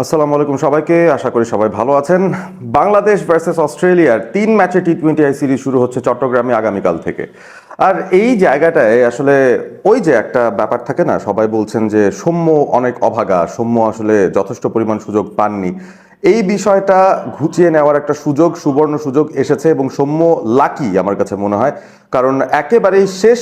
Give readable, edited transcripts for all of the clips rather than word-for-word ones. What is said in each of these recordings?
আসসালামু আলাইকুম সবাইকে, আশা করি সবাই ভালো আছেন। বাংলাদেশ ভার্সেস অস্ট্রেলিয়ার 3 ম্যাচে টি-20 সিরিজ শুরু হচ্ছে চট্টগ্রামে আগামীকাল থেকে। আর এই জায়গাটায় আসলে ওই যে একটা ব্যাপার থাকে না, সবাই বলছেন যে সৌম্য অনেক অভাগা, সৌম্য আসলে যথেষ্ট পরিমাণ সুযোগ পাননি। এই বিষয়টা ঘুচিয়ে নেওয়ার একটা সুযোগ, সুবর্ণ সুযোগ এসেছে এবং সৌম্য লাকি আমার কাছে মনে হয়। কারণ একেবারেই শেষ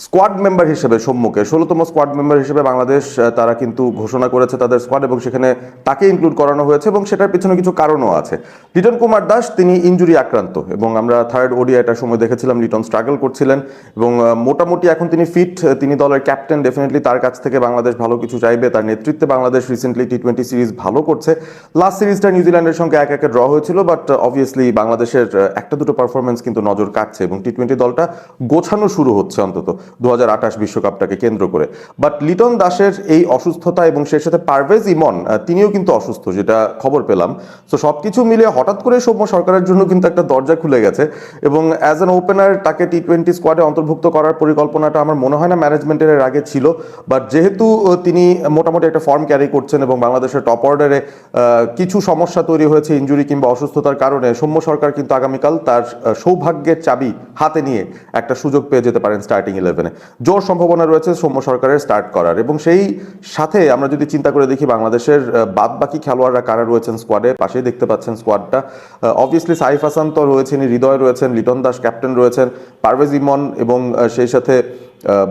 স্কোয়াড মেম্বার হিসেবে সৌম্যকে 16তম স্কোয়াড মেম্বার হিসেবে বাংলাদেশ তারা কিন্তু ঘোষণা করেছে তাদের স্কোয়াড, এবং সেখানে তাকে ইনক্লুড করানো হয়েছে এবং সেটার পিছনে কিছু কারণও আছে। লিটন কুমার দাস তিনি ইনজুরি আক্রান্ত এবং আমরা থার্ড ওডিআইটার সময় দেখেছিলাম লিটন স্ট্রাগল করছিলেন এবং মোটামুটি এখন তিনি ফিট, তিনি দলের ক্যাপ্টেন। ডেফিনেটলি তার কাছ থেকে বাংলাদেশ ভালো কিছু চাইবে, তার নেতৃত্বে বাংলাদেশ রিসেন্টলি টি-20 সিরিজ ভালো করছে। লাস্ট সিরিজটা নিউজিল্যান্ডের সঙ্গে 1-1 ড্র হয়েছিল, বাট অবভিয়াসলি বাংলাদেশের একটা দুটো পারফরমেন্স কিন্তু নজর কাটছে এবং টি-20 দলটা গোছানো শুরু হচ্ছে অন্তত 2028 বিশ্বকাপটাকে কেন্দ্র করে। বাট লিটন দাসের এই অসুস্থতা এবং সেই সাথে পারভেজ ইমন তিনিও কিন্তু অসুস্থ, যেটা খবর পেলাম। তো সবকিছু মিলিয়ে হঠাৎ করে সৌম্য সরকারের জন্য কিন্তু একটা দরজা খুলে গেছে এবং অ্যাজ অ্যান ওপেনার তাকে টি-20 স্কোয়াডে অন্তর্ভুক্ত করার পরিকল্পনাটা আমার মনে হয় না ম্যানেজমেন্টের এর আগে ছিল। বাট যেহেতু তিনি মোটামুটি একটা ফর্ম ক্যারি করছেন এবং বাংলাদেশের টপ অর্ডারে কিছু সমস্যা তৈরি হয়েছে ইনজুরি কিংবা অসুস্থতার কারণে, সৌম্য সরকার কিন্তু আগামীকাল তার সৌভাগ্যের চাবি হাতে নিয়ে একটা সুযোগ পেয়ে যেতে পারেন স্টার্টিং 11-এ। জোর সম্ভাবনা রয়েছে সৌম্য সরকারের স্টার্ট করার। এবং সেই সাথে আমরা যদি চিন্তা করে দেখি বাংলাদেশের বাদ বাকি খেলোয়াড়রা কারা রয়েছেন স্কোয়াডে, পাশেই দেখতে পাচ্ছেন স্কোয়াডটা। অবভিয়াসলি সাইফ হাসান তো রয়েছেন, হৃদয় রয়েছেন, লিটন দাস ক্যাপ্টেন রয়েছেন, পারভেজ ইমন এবং সেই সাথে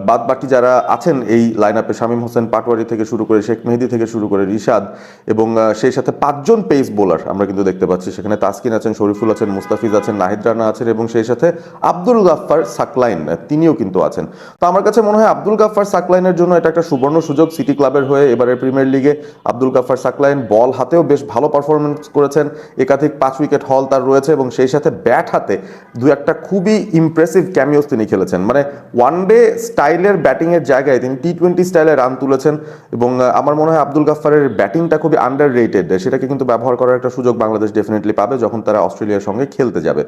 বাদ বাকি যারা আছেন এই লাইন আপে শামীম হোসেন পাটোয়ারি থেকে শুরু করে শেখ মেহেদী থেকে শুরু করে রিশাদ, এবং সেই সাথে 5জন পেস বোলার আমরা কিন্তু দেখতে পাচ্ছি। সেখানে তাসকিন আছেন, শরীফুল আছেন, মুস্তাফিজ আছেন, নাহিদ রানা আছেন এবং সেই সাথে আব্দুল গাফফার সাকলাইন তিনিও কিন্তু আছেন। তো আমার কাছে মনে হয় আব্দুল গাফফার সাকলাইনের জন্য এটা একটা সুবর্ণ সুযোগ। সিটি ক্লাবের হয়ে এবারের প্রিমিয়ার লিগে আব্দুল গাফফার সাকলাইন বল হাতেও বেশ ভালো পারফরমেন্স করেছেন, একাধিক 5 উইকেট হল তার রয়েছে এবং সেই সাথে ব্যাট হাতে দু একটা খুবই ইমপ্রেসিভ ক্যামিওস তিনি খেলেছেন। মানে ওয়ান ডে স্টাইলের ব্যাটিংয়ের জায়গায় তিনি টি-20 স্টাইলে রান তুলেছেন এবং আমার মনে হয় আব্দুল গাফফারের ব্যাটিংটা খুবই আন্ডার রেটেড। সেটাকে কিন্তু ব্যবহার করার একটা সুযোগ বাংলাদেশ ডেফিনেটলি পাবে যখন তারা অস্ট্রেলিয়ার সঙ্গে খেলতে যাবে।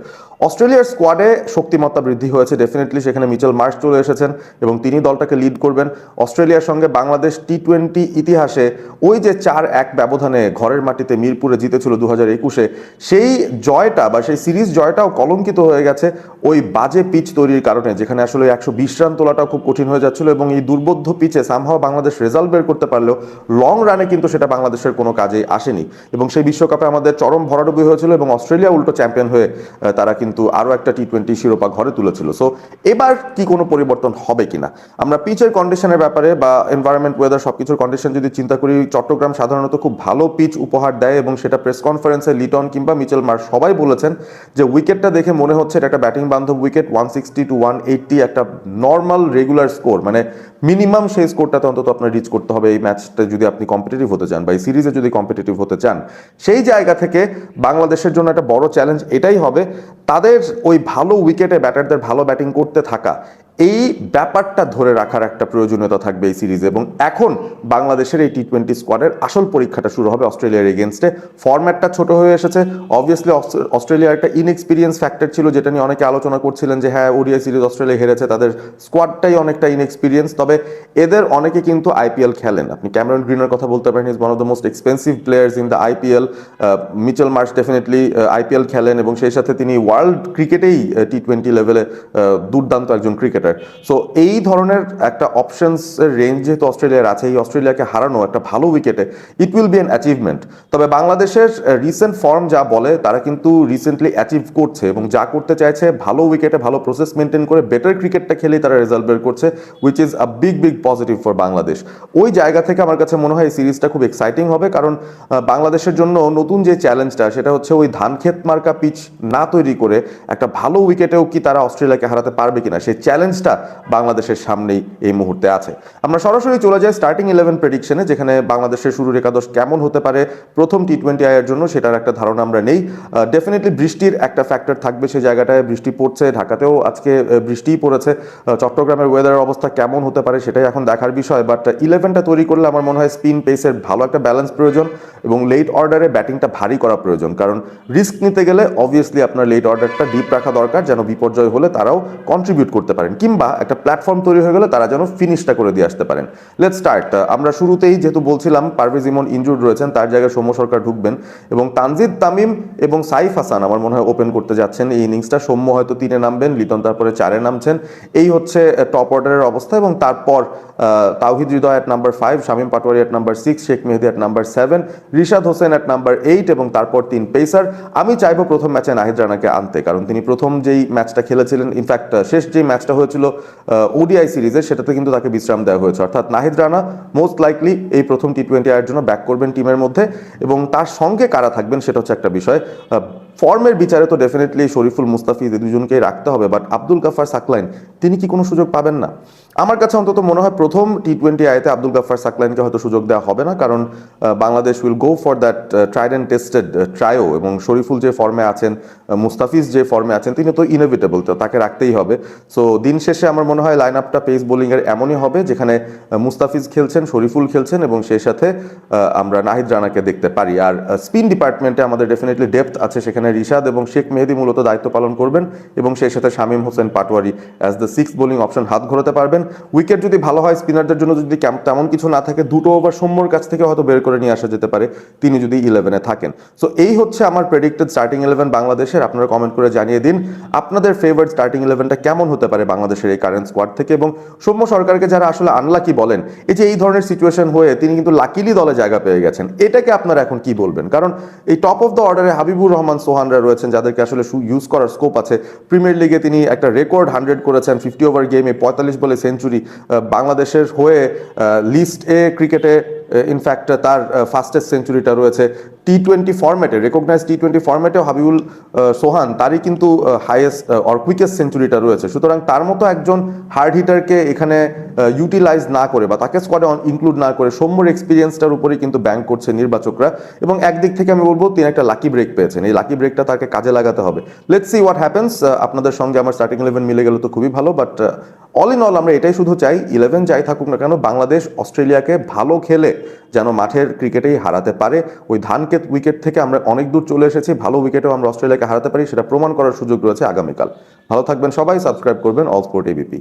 অস্ট্রেলিয়ার স্কোয়াডে শক্তিমত্তা বৃদ্ধি হয়েছে ডেফিনেটলি, সেখানে মিচেল মার্শ চলে এসেছেন এবং তিনি দলটাকে লিড করবেন। অস্ট্রেলিয়ার সঙ্গে বাংলাদেশ টি-20 ইতিহাসে ওই যে 4-1 ব্যবধানে ঘরের মাটিতে মিরপুরে জিতেছিল 2021-এ, সেই জয়টা বা সেই সিরিজ জয়টাও কলঙ্কিত হয়ে গেছে ওই বাজে পিচ তৈরির কারণে, যেখানে আসলে 120 রান তোলাটাও খুব কঠিন হয়ে যাচ্ছিল এবং এই দুর্বোধ্য পিচে সামহাও বাংলাদেশ রেজাল্ট বের করতে পারলেও লং রানে কিন্তু সেটা বাংলাদেশের কোনো কাজেই আসেনি এবং সেই বিশ্বকাপে আমাদের চরম ভরাডুবি হয়েছিল এবং অস্ট্রেলিয়া উল্টো চ্যাম্পিয়ন হয়ে তারা কিন্তু আরও একটা টি-20 শিরোপা ঘরে তুলেছিল। সো এবার কি কোনো পরিবর্তন হবে কিনা, আমরা পিচের কন্ডিশনের ব্যাপারে বা এনভায়রনমেন্ট, ওয়েদার সবকিছুর কন্ডিশন যদি চিন্তা করি, চট্টগ্রাম সাধারণত খুব ভালো পিচ উপহার দেয় এবং সেটা প্রেস কনফারেন্সে লিটন কিংবা মিচেল মার্শ সবাই বলেছেন যে উইকেটটা দেখে মনে হচ্ছে এটা একটা ব্যাটিং বান্ধব উইকেট। 160 to 180 একটা নর্মাল রেগুলার স্কোর, মানে মিনিমাম সেই স্কোরটাতে অন্তত আপনার রিচ করতে হবে এই ম্যাচটা যদি আপনি কম্পিটিটিভ হতে চান বা এই সিরিজে যদি কম্পিটিটিভ হতে চান। সেই জায়গা থেকে বাংলাদেশের জন্য একটা বড় চ্যালেঞ্জ এটাই হবে তাদের ওই ভালো উইকেটে ব্যাটারদের ভালো ব্যাটিং করতে থাকা, এই ব্যাপারটা ধরে রাখার একটা প্রয়োজনীয়তা থাকবে এই সিরিজে। এবং এখন বাংলাদেশের এই টি-20 স্কোয়াডের আসল পরীক্ষাটা শুরু হবে অস্ট্রেলিয়ার এগেনস্টে। ফরম্যাটটা ছোট হয়ে এসেছে, অবভিয়াসলি অস্ট্রেলিয়ার একটা ইনএক্সপিরিয়েন্স ফ্যাক্টর ছিল যেটা নিয়ে অনেকে আলোচনা করছিলেন যে হ্যাঁ ওডিআই সিরিজ অস্ট্রেলিয়া হেরেছে, তাদের স্কোয়াডটাই অনেকটা ইনএক্সপিরিয়েন্স। তবে এদের অনেকে কিন্তু আইপিএল খেলেন, আপনি ক্যামেরন গ্রিনের কথা বলতে পারেন, is one of the most expensive players in the IPL. Mitchell Marsh definitely IPL খেলেন এবং সেই সাথে তিনি ওয়ার্ল্ড ক্রিকেটেই টি-20 লেভেলে দুর্দান্ত একজন ক্রিকেটার। সো এই ধরনের একটা অপশনসের রেঞ্জ যেহেতু অস্ট্রেলিয়ার আছে, এই অস্ট্রেলিয়াকে হারানো একটা ভালো উইকেটে it will be an achievement. তবে বাংলাদেশের রিসেন্ট ফর্ম যা বলে তারা কিন্তু রিসেন্টলি অ্যাচিভ করছে এবং যা করতে চাইছে ভালো উইকেটে ভালো প্রসেস মেনটেন করে বেটার ক্রিকেটটা খেলেই তারা রেজাল্ট বের করছে, which is a big big positive for Bangladesh. ওই জায়গা থেকে আমার কাছে মনে হয় এই সিরিজটা খুব এক্সাইটিং হবে, কারণ বাংলাদেশের জন্য নতুন যে চ্যালেঞ্জটা সেটা হচ্ছে ওই ধানক্ষেত মার্কা পিচ না তৈরি করে একটা ভালো উইকেটেও কি তারা অস্ট্রেলিয়াকে হারাতে পারবে কিনা, সেই চ্যালেঞ্জটা বাংলাদেশের সামনেই এই মুহূর্তে আছে। আমরা সরাসরি চলে যাই স্টার্টিং 11 প্রেডিকশনে, যেখানে বাংলাদেশের শুরুর একাদশ কেমন হতে পারে প্রথম টি-20 আয়ের জন্য সেটার একটা ধারণা আমরা নেই। ডেফিনেটলি বৃষ্টির একটা ফ্যাক্টর থাকবে সেই জায়গাটায়, বৃষ্টি পড়ছে, ঢাকাতেও আজকে বৃষ্টিই পড়েছে। চট্টগ্রামের ওয়েদারের অবস্থা কেমন হতে পারে সেটাই এখন দেখার বিষয়। বাট 11টা তৈরি করলে আমার মনে হয় স্পিন পেসের ভালো একটা ব্যালেন্স প্রয়োজন এবং লেট অর্ডারে ব্যাটিংটা ভারী করা প্রয়োজন, কারণ রিস্ক নিতে গেলে অবভিয়াসলি আপনার লেট অর্ডারটা ডিপ রাখা দরকার যেন বিপর্যয় হলে তারাও কন্ট্রিবিউট করতে পারেন। কিংবা একটা প্ল্যাটফর্ম তৈরি হয়ে গেলে তারা যেন ফিনিশটা করে দিয়ে আসতে পারেন। Let's start. আমরা শুরুতেই যেহেতু বলছিলাম পারভেজ ইমন ইনজুর্ড রয়েছেন, তার জায়গায় সৌম্য সরকার ঢুকবেন এবং তানজিদ তামিম এবং সাইফ হাসান আমার মনে হয় ওপেন করতে যাচ্ছেন এই ইনিংসটা। সৌম্য হয়তো 3-এ নামবেন, লিটন তারপরে 4-এ নামছেন। এই হচ্ছে টপ অর্ডারের অবস্থা এবং তারপর Towhid Hridoy at number 5, Shamim Patwari at number 6, Sheikh Mehedi at number 7, Rishad Hossain at number 8 এবং তারপর 3 পেসার। আমি চাইবো প্রথম ম্যাচে নাহিদ রানাকে আনতে, কারণ তিনি প্রথম যেই ম্যাচটা খেলেছিলেন, ইনফ্যাক্ট শেষ যেই ম্যাচটা হয়েছিল ওডিআই সিরিজে, সেটাতে কিন্তু তাকে বিশ্রাম দেওয়া হয়েছে। অর্থাৎ নাহিদ রানা মোস্ট লাইকলি এই প্রথম টি-20 এর জন্য ব্যাক করবেন টিমের মধ্যে এবং তার সঙ্গে কারা থাকবেন সেটা হচ্ছে একটা বিষয়। ফর্মের বিচারে তো ডেফিনেটলি শরীফুল, মুস্তাফিজ এই দুজনকেই রাখতে হবে, বাট আব্দুল গাফফার সাকলাইন তিনি কি কোনো সুযোগ পাবেন না? আমার কাছে অন্তত মনে হয় প্রথম টি-20 আইতে আব্দুল গাফফার সাকলাইনকে হয়তো সুযোগ দেওয়া হবে না, কারণ Bangladesh will go for that tried and tested trio এবং শরীফুল যে ফর্মে আছেন, মুস্তাফিজ যে ফর্মে আছেন, তিনি তো ইনএভিটেবল, তো তাকে রাখতেই হবে। সো দিন শেষে আমার মনে হয় লাইন আপটা পেস বোলিংয়ের এমনই হবে যেখানে মুস্তাফিজ খেলছেন, শরীফুল খেলছেন এবং সেই সাথে আমরা নাহিদ রানাকে দেখতে পারি। আর স্পিন ডিপার্টমেন্টে আমাদের ডেফিনেটলি ডেপথ আছে, সেখানে রিশাদ এবং শেখ মেহেদী মূলত দায়িত্ব পালন করবেন এবং সেই সাথে Shamim Hossain Patwari as the 6th bowling option হাত ঘোরাতে পারবেন। উইকেট যদি ভালো হয়, স্পিনারদের জন্য যদি তেমন কিছু না থাকে, 2টো ওভার সৌম্যর কাছ থেকে হয়তো বের করে নিয়ে আসা যেতে পারে তিনি যদি 11-এ থাকেন। সো এই হচ্ছে আমার প্রেডিক্টেড স্টার্টিং 11 বাংলাদেশের। আপনারা কমেন্ট করে জানিয়ে দিন আপনাদের ফেভারিট স্টার্টিং 11টা কেমন হতে পারে বাংলাদেশের এই কারেন্ট স্কোয়াড থেকে। এবং সৌম্য সরকারকে যারা আসলে আনলাকি বলেন, এই যে এই ধরনের সিচুয়েশন হয়ে তিনি কিন্তু লাকিলি দলে জায়গা পেয়ে গেছেন, এটাকে আপনারা এখন কি বলবেন? কারণ এই টপ অফ দ্য অর্ডারে হাবিবুর রহমান সোহানরা রয়েছেন, যাদেরকে আসলে ইউজ করার স্কোপ আছে। প্রিমিয়ার লিগে তিনি একটা রেকর্ড 100 করেছেন 50 ওভার গেমে, 45 বলে সেঞ্চুরি। বাংলাদেশের হয়ে লিস্ট এ ক্রিকেটে ইনফ্যাক্ট তার ফাস্টেস্ট সেঞ্চুরিটা রয়েছে। টি-20 ফরম্যাটে, রেকগনাইজ টি-20 ফরম্যাটেও হাবিবুল সোহান তারই কিন্তু হাইয়েস্ট অর কুইকেস্ট সেঞ্চুরিটা রয়েছে। সুতরাং তার মতো একজন হার্ড হিটারকে এখানে ইউটিলাইজ না করে বা তাকে স্কোয়াডে ইনক্লুড না করে সৌম্যর এক্সপিরিয়েন্সটার উপরেই কিন্তু ব্যাংক করছে নির্বাচকরা। এবং একদিক থেকে আমি বলবো তিনি একটা লাকি ব্রেক পেয়েছেন, এই লাকি ব্রেকটা তাকে কাজে লাগাতে হবে। Let's see what happens. আপনাদের সঙ্গে আমার স্টার্টিং 11 মিলে গেল তো খুবই ভালো, বাট অল ইন অল আমরা এটাই শুধু চাই 11 যাই থাকুক না কেন, বাংলাদেশ অস্ট্রেলিয়াকে ভালো খেলে যেন মাঠের ক্রিকেটেই হারাতে পারে। ওই ধানক্ষেত উইকেট থেকে আমরা অনেক দূর চলে এসেছি, ভালো উইকেটেও আমরা অস্ট্রেলিয়াকে হারাতে পারি, সেটা প্রমাণ করার সুযোগ রয়েছে আগামীকাল। ভালো থাকবেন সবাই, সাবস্ক্রাইব করবেন অল স্পোর্ট এবিপি।